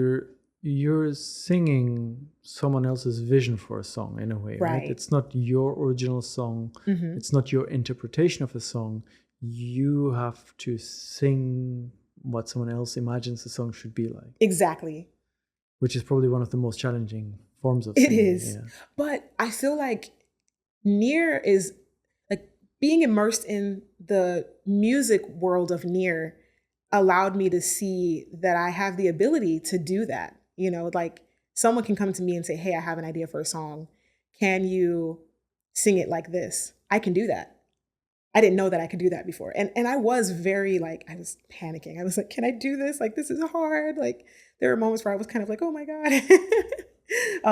You're singing someone else's vision for a song in a way, right? It's not your original song. Mm-hmm. It's not your interpretation of a song. You have to sing what someone else imagines the song should be like. Exactly. Which is probably one of the most challenging forms of singing. It is. Yeah. But I feel like NieR is like being immersed in the music world of NieR allowed me to see that I have the ability to do that. You know, like someone can come to me and say, hey, I have an idea for a song. Can you sing it like this? I can do that. I didn't know that I could do that before. And I was very like, I was panicking. I was like, can I do this? Like, this is hard. Like, there were moments where I was kind of like, oh my God.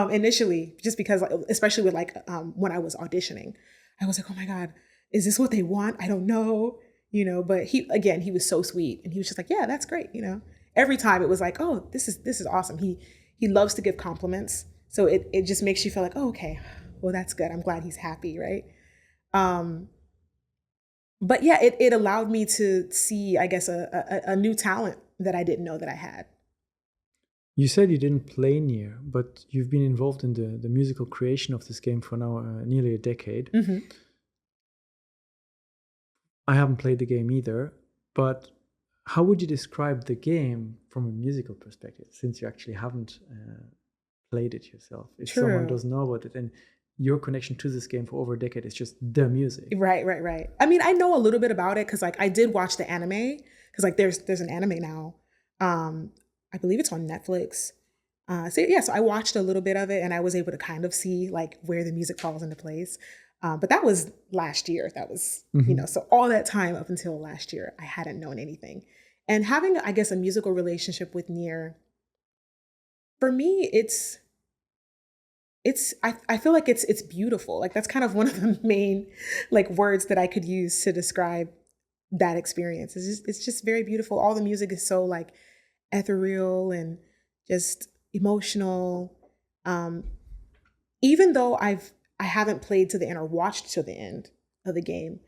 Initially, just because, especially with like, when I was auditioning, I was like, oh my God, is this what they want? I don't know, you know, but he was so sweet. And he was just like, yeah, that's great. You know, every time it was like, oh, this is awesome. He loves to give compliments. So it just makes you feel like, oh, okay, well, that's good. I'm glad he's happy. Right. But yeah, it allowed me to see, I guess, a new talent that I didn't know that I had. You said you didn't play NieR, but you've been involved in the musical creation of this game for now nearly a decade. Mm-hmm. I haven't played the game either, but how would you describe the game from a musical perspective, since you actually haven't played it yourself? If someone doesn't know about it, and your connection to this game for over a decade is just the music. Right. I mean, I know a little bit about it because like I did watch the anime, because like there's an anime now. I believe it's on Netflix. So I watched a little bit of it and I was able to kind of see like where the music falls into place. But that was last year. That was, mm-hmm. you know, so all that time up until last year, I hadn't known anything. And having, I guess, a musical relationship with NieR, for me, I feel like it's beautiful. Like that's kind of one of the main like words that I could use to describe that experience. It's just very beautiful. All the music is so like ethereal and just emotional. Even though I haven't played to the end or watched to the end of the game,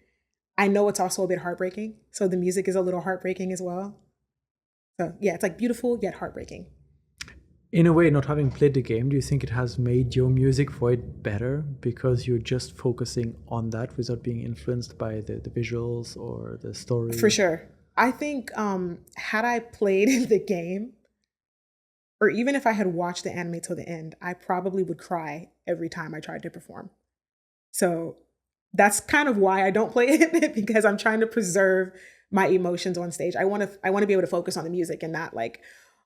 I know it's also a bit heartbreaking. So the music is a little heartbreaking as well. So yeah, it's like beautiful yet heartbreaking. In a way, not having played the game, do you think it has made your music for it better because you're just focusing on that without being influenced by the visuals or the story? For sure. I think had I played the game, or even if I had watched the anime till the end, I probably would cry every time I tried to perform. So that's kind of why I don't play it, because I'm trying to preserve my emotions on stage. I want to be able to focus on the music and not like,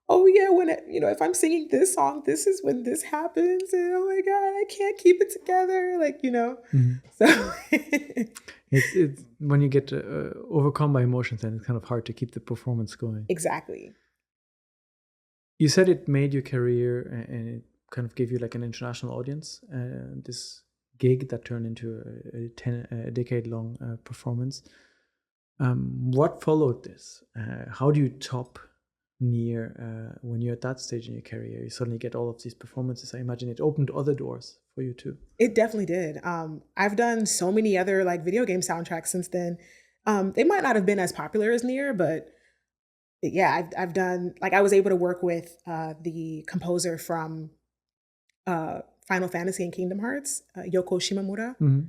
oh yeah, if I'm singing this song, this is when this happens, and oh my God, I can't keep it together, like, you know. Mm-hmm. So it's when you get overcome by emotions, then it's kind of hard to keep the performance going. Exactly. You said it made your career and it kind of gave you like an international audience. This gig that turned into a decade-long performance. What followed this? How do you top NieR when you're at that stage in your career? You suddenly get all of these performances. I imagine it opened other doors for you too. It definitely did. I've done so many other like video game soundtracks since then. They might not have been as popular as NieR, but yeah, I've done, like, I was able to work with the composer from Final Fantasy and Kingdom Hearts, Yoko Shimomura. Mm-hmm.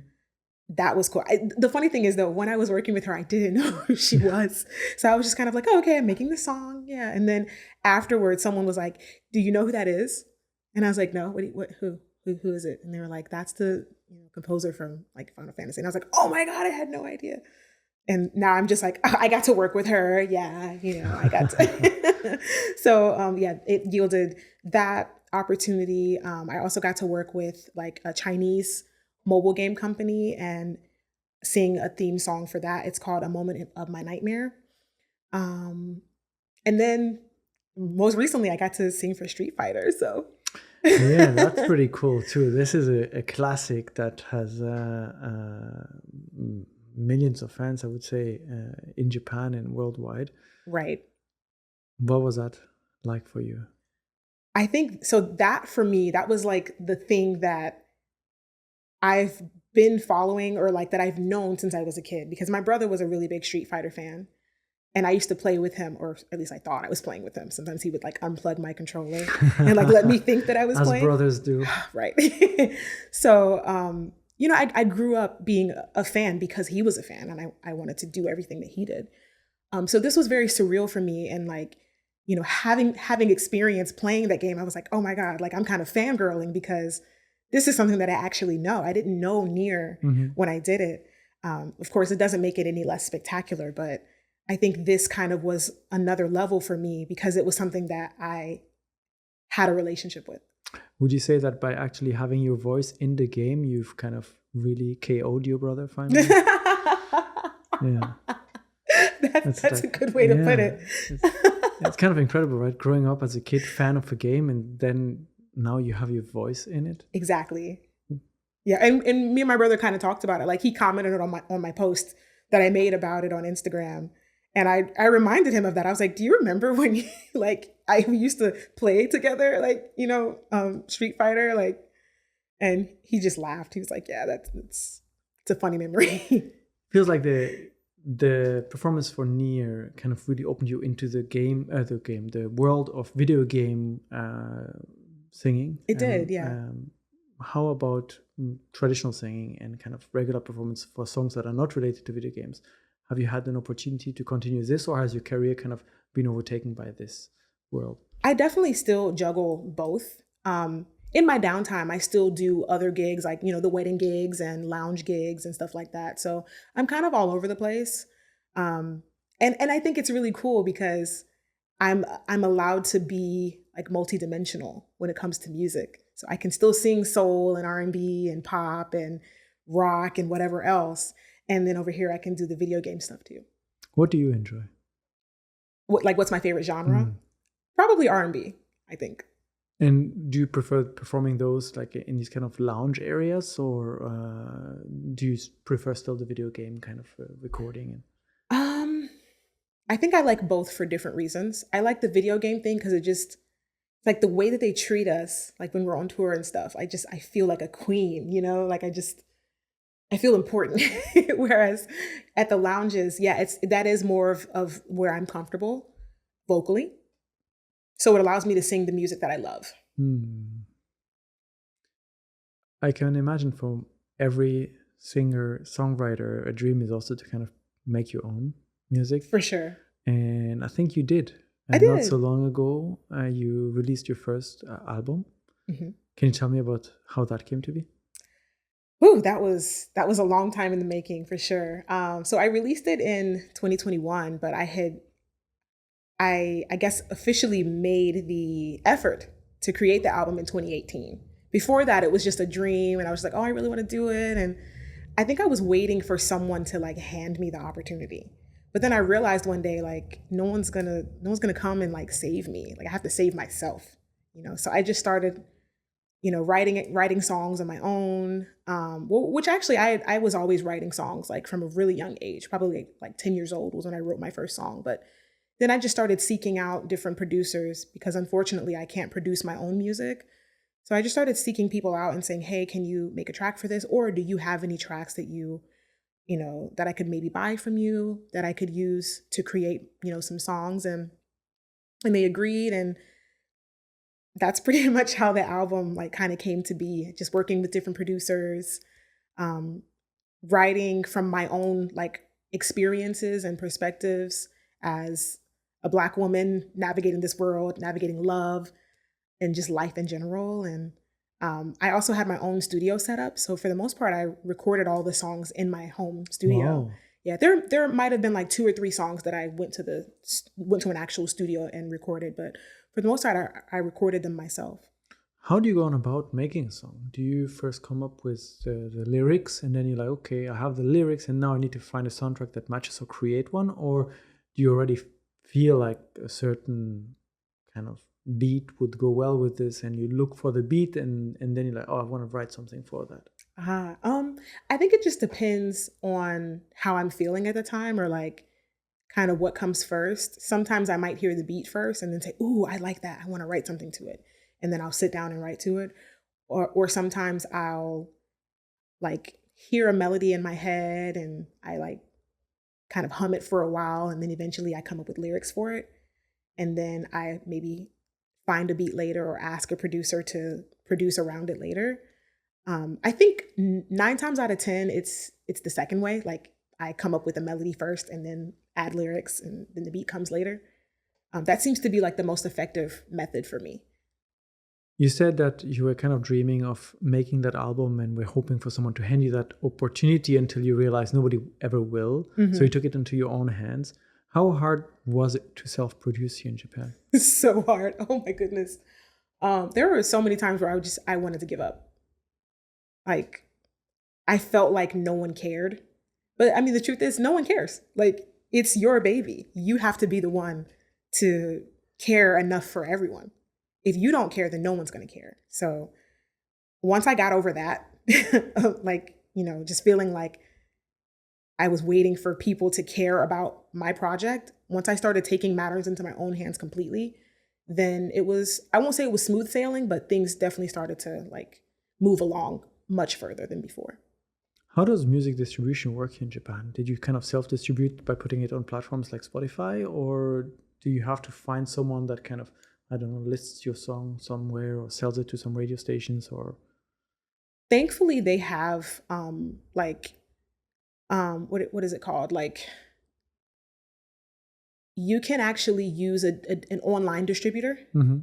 That was cool. The funny thing is, though, when I was working with her, I didn't know who she was. So I was just kind of like, oh, okay, I'm making the song. Yeah. And then afterwards, someone was like, do you know who that is? And I was like, no, who is it? And they were like, that's the composer from like Final Fantasy. And I was like, oh my God, I had no idea. And now I'm just like, I got to work with her. Yeah, I got to. So yeah, it yielded that opportunity. I also got to work with like a Chinese mobile game company and sing a theme song for that. It's called A Moment of My Nightmare. Um, and then most recently, I got to sing for Street Fighter. So Yeah, that's pretty cool too. This is a classic that has millions of fans, I would say, in Japan and worldwide. right. What was that like for you? I think so. That for me, that was like the thing that I've been following or like that I've known since I was a kid because my brother was a really big Street Fighter fan. And I used to play with him, or at least I thought I was playing with him. Sometimes he would like unplug my controller and like let me think that I was As playing. brothers do. Right. So, I grew up being a fan because he was a fan and I wanted to do everything that he did. So this was very surreal for me. And like, having experience playing that game, I was like, oh my God, like I'm kind of fangirling because this is something that I actually know. I didn't know NieR when I did it. Of course, it doesn't make it any less spectacular, but I think this kind of was another level for me because it was something that I had a relationship with. Would you say that by actually having your voice in the game, you've kind of really KO'd your brother finally? Yeah. That's a good way to put it. It's kind of incredible, right? Growing up as a kid, fan of a game, and then now you have your voice in it. Exactly. Yeah, and me and my brother kind of talked about it. Like he commented on my post that I made about it on Instagram. And I reminded him of that. I was like, do you remember when we used to play together, Street Fighter? Like, and he just laughed. He was like, yeah, it's a funny memory. Feels like the performance for NieR kind of really opened you into the world of video game singing. It did, yeah. How about traditional singing and kind of regular performance for songs that are not related to video games? Have you had an opportunity to continue this, or has your career kind of been overtaken by this world? I definitely still juggle both. In my downtime, I still do other gigs like, the wedding gigs and lounge gigs and stuff like that. So I'm kind of all over the place. And I think it's really cool because I'm allowed to be like multidimensional when it comes to music. So I can still sing soul and R&B and pop and rock and whatever else. And then over here, I can do the video game stuff too. What do you enjoy? What's my favorite genre? Probably R&B, I think. And do you prefer performing those like in these kind of lounge areas, or do you prefer still the video game kind of recording? I think I like both for different reasons. I like the video game thing because it's like the way that they treat us, like when we're on tour and stuff. I feel like a queen, like I feel important. Whereas at the lounges, yeah, that is more of where I'm comfortable vocally. So it allows me to sing the music that I love. I can imagine for every singer-songwriter, a dream is also to kind of make your own music. For sure. And I think you did. I did. Not so long ago, you released your first album. Can you tell me about how that came to be? Ooh, that was a long time in the making for sure. So I released it in 2021, but I guess officially made the effort to create the album in 2018. Before that, it was just a dream, and I was like, oh, I really want to do it. And I think I was waiting for someone to like hand me the opportunity. But then I realized one day, like, no one's gonna come and like save me. Like I have to save myself, So I just started, writing songs on my own. Which actually I was always writing songs like from a really young age, probably like 10 years old was when I wrote my first song. But then I just started seeking out different producers because unfortunately I can't produce my own music. So I just started seeking people out and saying, hey, can you make a track for this? Or do you have any tracks that that I could maybe buy from you that I could use to create, some songs? And they agreed. And that's pretty much how the album like kind of came to be, just working with different producers, writing from my own like experiences and perspectives as a Black woman navigating this world, navigating love and just life in general. And I also had my own studio set up. So for the most part, I recorded all the songs in my home studio. Wow. Yeah, there might have been like 2 or 3 songs that I went to an actual studio and recorded, but for the most part, I recorded them myself. How do you go on about making a song? Do you first come up with the lyrics and then you're like, okay, I have the lyrics and now I need to find a soundtrack that matches or create one? Or do you already feel like a certain kind of beat would go well with this and you look for the beat and then you're like, oh, I want to write something for that? I think it just depends on how I'm feeling at the time or like kind of what comes first. Sometimes I might hear the beat first and then say, "Ooh, I like that. I want to write something to it." And then I'll sit down and write to it. Or sometimes I'll like hear a melody in my head and I like kind of hum it for a while and then eventually I come up with lyrics for it. And then I maybe find a beat later or ask a producer to produce around it later. I think 9 times out of 10, it's the second way. Like I come up with a melody first and then add lyrics and then the beat comes later. That seems to be like the most effective method for me. You said that you were kind of dreaming of making that album and were hoping for someone to hand you that opportunity until you realized nobody ever will. Mm-hmm. So you took it into your own hands. How hard was it to self-produce here in Japan? It's so hard. Oh my goodness. There were so many times where I wanted to give up. Like I felt like no one cared. But I mean, the truth is no one cares. Like it's your baby. You have to be the one to care enough for everyone. If you don't care, then no one's going to care. So once I got over that, like, just feeling like I was waiting for people to care about my project, once I started taking matters into my own hands completely, then I won't say it was smooth sailing, but things definitely started to like move along much further than before. How does music distribution work here in Japan? Did you kind of self-distribute by putting it on platforms like Spotify, or do you have to find someone that kind of, I don't know, lists your song somewhere or sells it to some radio stations? Or thankfully they have what is it called? Like you can actually use an online distributor. mm-hmm.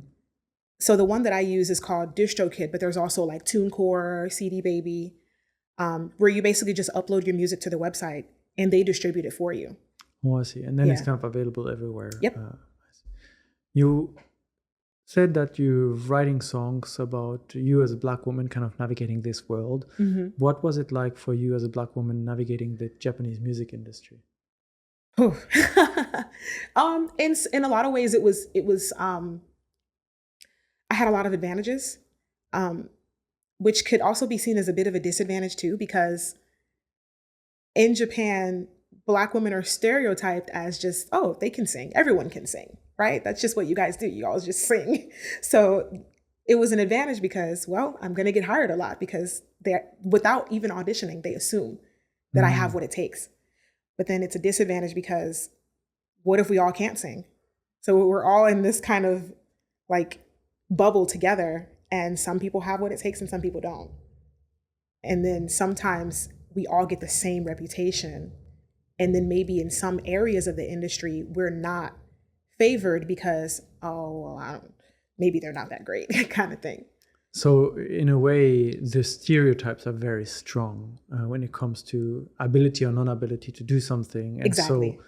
So the one that I use is called DistroKid, but there's also like TuneCore, CD Baby, where you basically just upload your music to the website and they distribute it for you. Oh, I see. And then it's kind of available everywhere. Yep. You said that you're writing songs about you as a Black woman kind of navigating this world. Mm-hmm. What was it like for you as a Black woman navigating the Japanese music industry? In a lot of ways, it was I had a lot of advantages, which could also be seen as a bit of a disadvantage too, because in Japan, Black women are stereotyped as just, oh, they can sing. Everyone can sing, right? That's just what you guys do. You all just sing. So it was an advantage because, well, I'm going to get hired a lot because without even auditioning, they assume that I have what it takes. But then it's a disadvantage because what if we all can't sing? So we're all in this kind of like bubble together and some people have what it takes and some people don't. And then sometimes we all get the same reputation. And then maybe in some areas of the industry, we're not favored because, maybe they're not that great kind of thing. So in a way, the stereotypes are very strong when it comes to ability or non-ability to do something. And exactly. So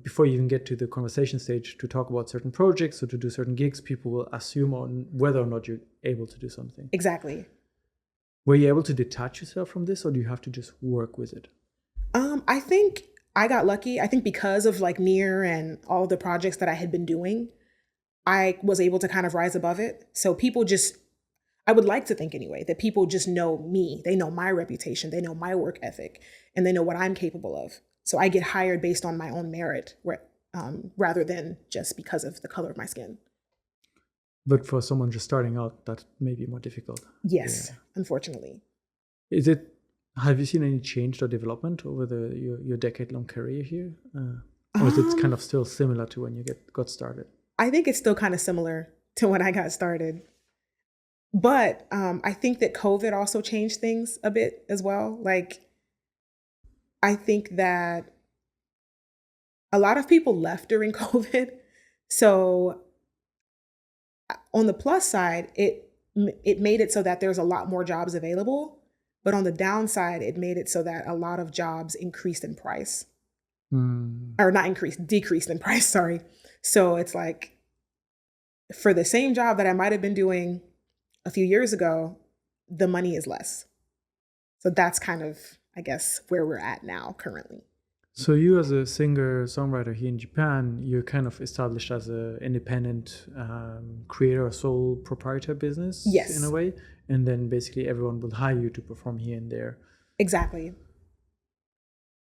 before you even get to the conversation stage to talk about certain projects or to do certain gigs, people will assume on whether or not you're able to do something. Exactly. Were you able to detach yourself from this, or do you have to just work with it? I think I got lucky. I think because of like NieR and all the projects that I had been doing, I was able to kind of rise above it. So I would like to think anyway, that people just know me. They know my reputation. They know my work ethic, and they know what I'm capable of. So I get hired based on my own merit rather than just because of the color of my skin. But for someone just starting out, that may be more difficult. Yes, unfortunately. Have you seen any change or development over your decade-long career here? Or is it kind of still similar to when you got started? I think it's still kind of similar to when I got started. But I think that COVID also changed things a bit as well. Like, I think that a lot of people left during COVID. So on the plus side, it made it so that there's a lot more jobs available. But on the downside, it made it so that a lot of jobs increased in price. Or not increased, decreased in price, sorry. So it's like, for the same job that I might have been doing a few years ago, the money is less. So that's kind of, I guess, where we're at now currently. So you, as a singer-songwriter here in Japan, you're kind of established as an independent creator, a sole proprietor business, Yes. in a way, and then basically everyone will hire you to perform here and there. Exactly.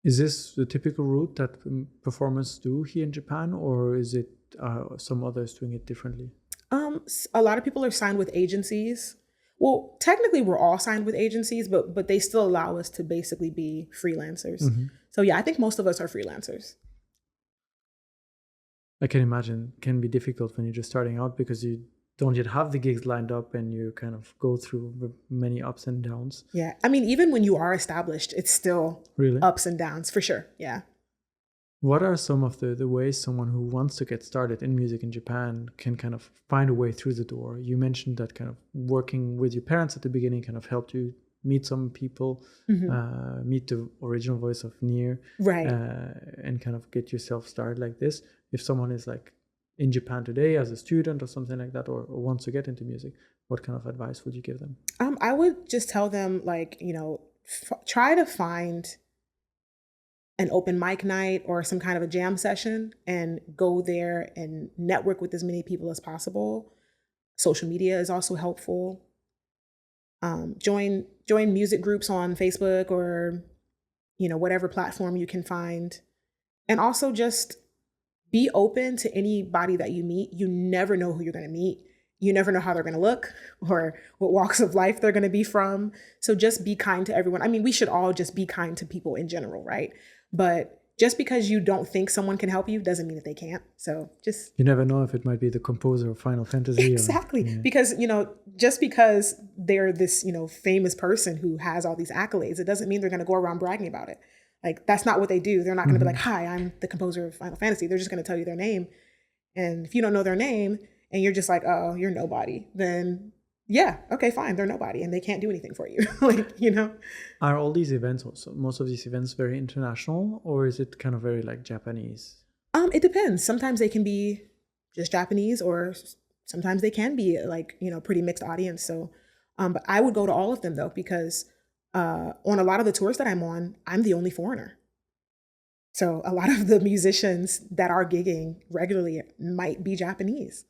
Is this the typical route that performers do here in Japan, or is it some others doing it differently? A lot of people are signed with agencies. Well, technically we're all signed with agencies, but they still allow us to basically be freelancers. So yeah, I think most of us are freelancers. I can imagine it can be difficult when you're just starting out because you don't yet have the gigs lined up and you kind of go through many ups and downs. Yeah. I mean, even when you are established, it's still really ups and downs for sure. Yeah. What are some of the ways someone who wants to get started in music in Japan can kind of find a way through the door? You mentioned that kind of working with your parents at the beginning kind of helped you meet some people, meet the original voice of NieR, right, and kind of get yourself started like this. If someone is like in Japan today as a student or something like that, or wants to get into music, what kind of advice would you give them? I would just tell them, like, try to find an open mic night or some kind of a jam session and go there and network with as many people as possible. Social media is also helpful. Join music groups on Facebook or, whatever platform you can find. And also just be open to anybody that you meet. You never know who you're going to meet. You never know how they're going to look or what walks of life they're going to be from. So just be kind to everyone. I mean, we should all just be kind to people in general, right? But just because you don't think someone can help you doesn't mean that they can't. So just... You never know if it might be the composer of Final Fantasy. Exactly. Because, just because they're this, famous person who has all these accolades, it doesn't mean they're going to go around bragging about it. Like, that's not what they do. They're not going to be like, hi, I'm the composer of Final Fantasy. They're just going to tell you their name. And if you don't know their name and you're just like, oh, you're nobody, then yeah, okay, fine, they're nobody and they can't do anything for you. Are all these events, also most of these events, very international, or is it kind of very like Japanese? It depends. Sometimes they can be just Japanese, or sometimes they can be like, pretty mixed audience. So, but I would go to all of them though, because on a lot of the tours that I'm on, I'm the only foreigner. So a lot of the musicians that are gigging regularly might be Japanese.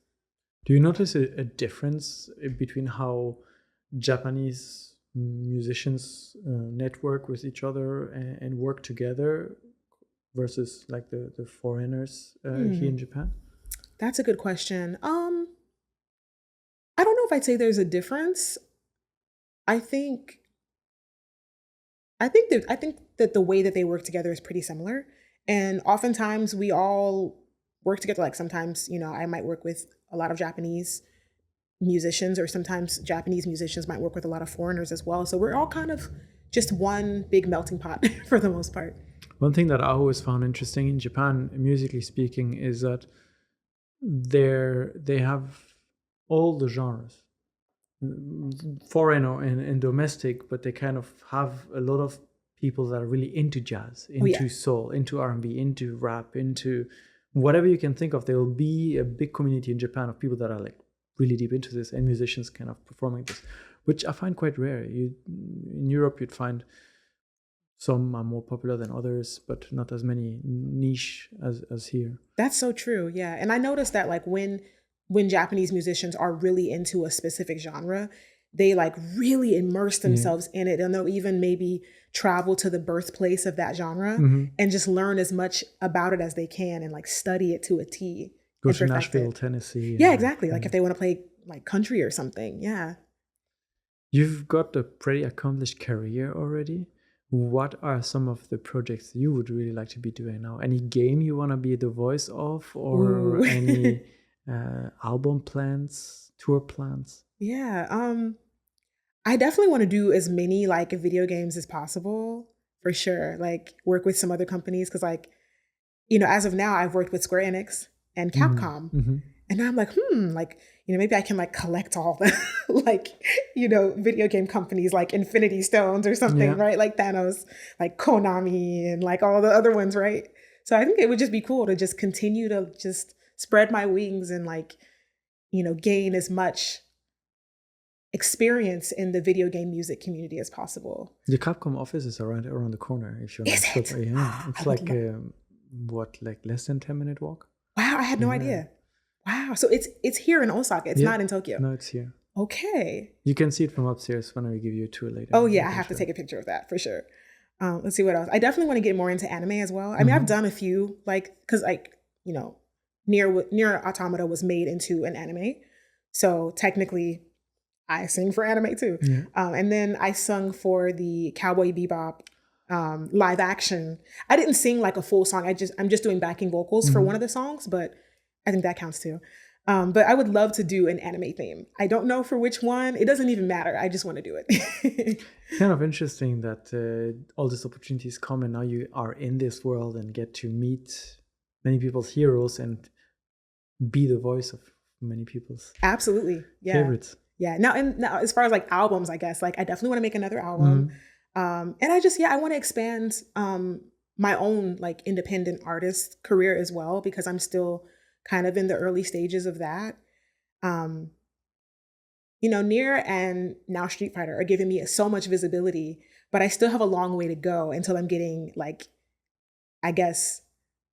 Do you notice a difference between how Japanese musicians network with each other and work together versus like the foreigners here in Japan? That's a good question. I don't know if I'd say there's a difference. I think that the way that they work together is pretty similar. And oftentimes we all work together. Like sometimes, I might work with a lot of Japanese musicians, or sometimes Japanese musicians might work with a lot of foreigners as well. So we're all kind of just one big melting pot for the most part. One thing that I always found interesting in Japan, musically speaking, is that they have all the genres, foreign and domestic, but they kind of have a lot of people that are really into jazz, into soul, into R&B, into rap, into whatever you can think of. There will be a big community in Japan of people that are like really deep into this, and musicians kind of performing this, which I find quite rare. In Europe, you'd find some are more popular than others, but not as many niche as here. That's so true. Yeah. And I noticed that like when Japanese musicians are really into a specific genre, they like really immerse themselves in it, and they'll even maybe travel to the birthplace of that genre and just learn as much about it as they can and like study it to a T. Go to Nashville, Tennessee. Yeah, exactly. Like if they want to play like country or something. Yeah. You've got a pretty accomplished career already. What are some of the projects you would really like to be doing now? Any game you want to be the voice of, or any album plans, tour plans? Yeah. I definitely want to do as many like video games as possible, for sure. Like work with some other companies, because like, as of now, I've worked with Square Enix and Capcom. And now I'm like, like, maybe I can like collect all the like, video game companies like Infinity Stones or something, right? Like Thanos, like Konami and like all the other ones, right? So I think it would just be cool to just continue to just spread my wings and like, gain as much experience in the video game music community as possible. The Capcom office is around the corner. If you're Is it? Yeah, it's like like less than 10-minute walk. Wow, I had no idea. Wow, so it's here in Osaka. It's not in Tokyo. No, it's here. Okay. You can see it from upstairs when I give you a tour later. Oh yeah, I have to take a picture of that for sure. Let's see what else. I definitely want to get more into anime as well. I mean, I've done a few, like, because like NieR Automata was made into an anime, so technically I sing for anime too. Yeah. And then I sung for the Cowboy Bebop live action. I didn't sing like a full song. I'm just doing backing vocals for one of the songs, but I think that counts too. But I would love to do an anime theme. I don't know for which one. It doesn't even matter. I just want to do it. Kind of interesting that all these opportunities come and now you are in this world and get to meet many people's heroes and be the voice of many people's absolutely favorites. Yeah. Now as far as like albums, I guess, like I definitely want to make another album. And I want to expand my own like independent artist career as well, because I'm still kind of in the early stages of that. NieR and now Street Fighter are giving me so much visibility, but I still have a long way to go until I'm getting like, I guess,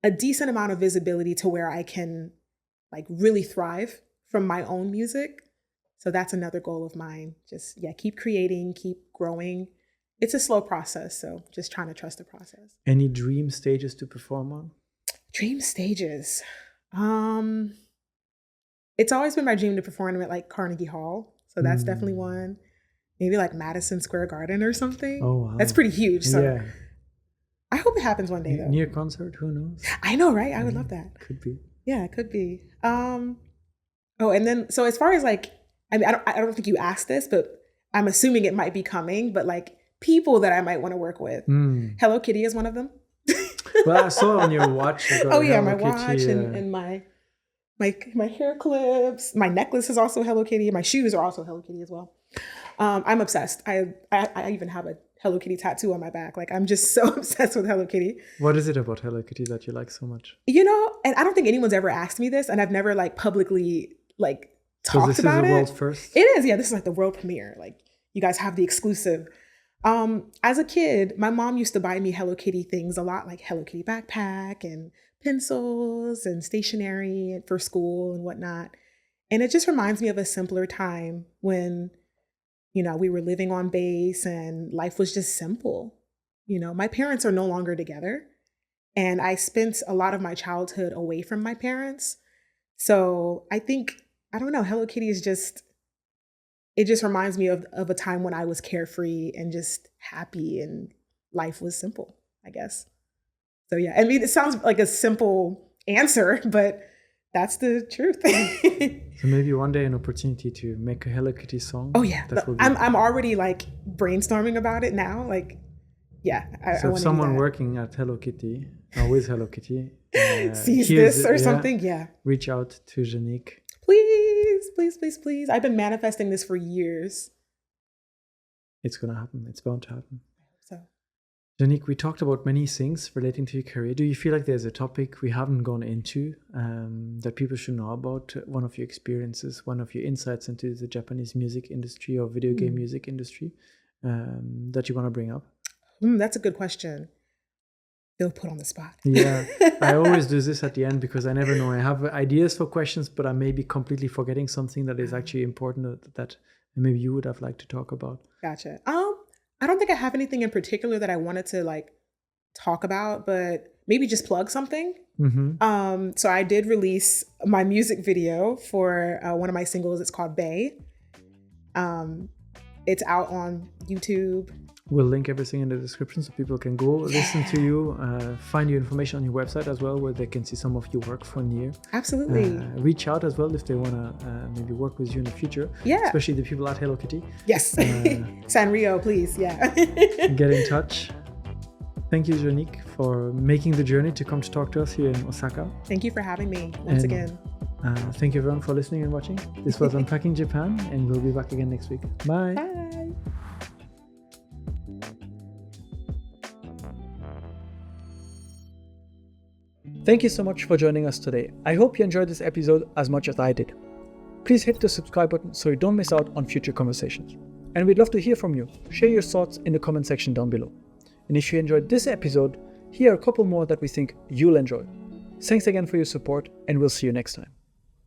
a decent amount of visibility to where I can like really thrive from my own music. So that's another goal of mine. Just, keep creating, keep growing. It's a slow process, so just trying to trust the process. Any dream stages to perform on? Dream stages. It's always been my dream to perform at like Carnegie Hall. So that's definitely one. Maybe like Madison Square Garden or something. Oh, wow. That's pretty huge. So I hope it happens one day though. NieR concert, who knows? I know, right? I would love that. Could be. Yeah, it could be. And then, so as far as like, I mean, I don't think you asked this, but I'm assuming it might be coming, but like people that I might want to work with. Hello Kitty is one of them. Well, I saw on your watch. My watch and my hair clips. My necklace is also Hello Kitty. My shoes are also Hello Kitty as well. I'm obsessed. I even have a Hello Kitty tattoo on my back. Like I'm just so obsessed with Hello Kitty. What is it about Hello Kitty that you like so much? And I don't think anyone's ever asked me this, and I've never like publicly like talked about it. This is the world's first? It is, yeah. This is like the world premiere. Like you guys have the exclusive. As a kid, my mom used to buy me Hello Kitty things a lot, like Hello Kitty backpack and pencils and stationery for school and whatnot. And it just reminds me of a simpler time when, we were living on base and life was just simple. My parents are no longer together, and I spent a lot of my childhood away from my parents. So I think, I don't know, Hello Kitty is it just reminds me of a time when I was carefree and just happy and life was simple, I guess. So yeah, I mean, it sounds like a simple answer, but that's the truth. So maybe one day an opportunity to make a Hello Kitty song. Oh yeah, I'm already like brainstorming about it now. Like, yeah. So if someone working at Hello Kitty or with Hello Kitty sees this or something, reach out to J'Nique. Please. I've been manifesting this for years. It's gonna happen. It's bound to happen. So, J'Nique, we talked about many things relating to your career. Do you feel like there's a topic we haven't gone into that people should know about? One of your experiences, one of your insights into the Japanese music industry or video game music industry that you want to bring up? That's a good question. Feel put on the spot. Yeah, I always do this at the end because I never know. I have ideas for questions, but I may be completely forgetting something that is actually important that maybe you would have liked to talk about. Gotcha. I don't think I have anything in particular that I wanted to like talk about, but maybe just plug something. So I did release my music video for one of my singles. It's called Bay. It's out on YouTube. We'll link everything in the description so people can go listen to you, find your information on your website as well, where they can see some of your work for NieR. Absolutely. Reach out as well if they want to maybe work with you in the future. Yeah. Especially the people at Hello Kitty. Yes. Sanrio, please. Yeah. Get in touch. Thank you, J'Nique, for making the journey to come to talk to us here in Osaka. Thank you for having me once again. Thank you everyone for listening and watching. This was Unpacking Japan, and we'll be back again next week. Bye. Bye. Thank you so much for joining us today. I hope you enjoyed this episode as much as I did. Please hit the subscribe button so you don't miss out on future conversations. And we'd love to hear from you. Share your thoughts in the comment section down below. And if you enjoyed this episode, here are a couple more that we think you'll enjoy. Thanks again for your support, and we'll see you next time.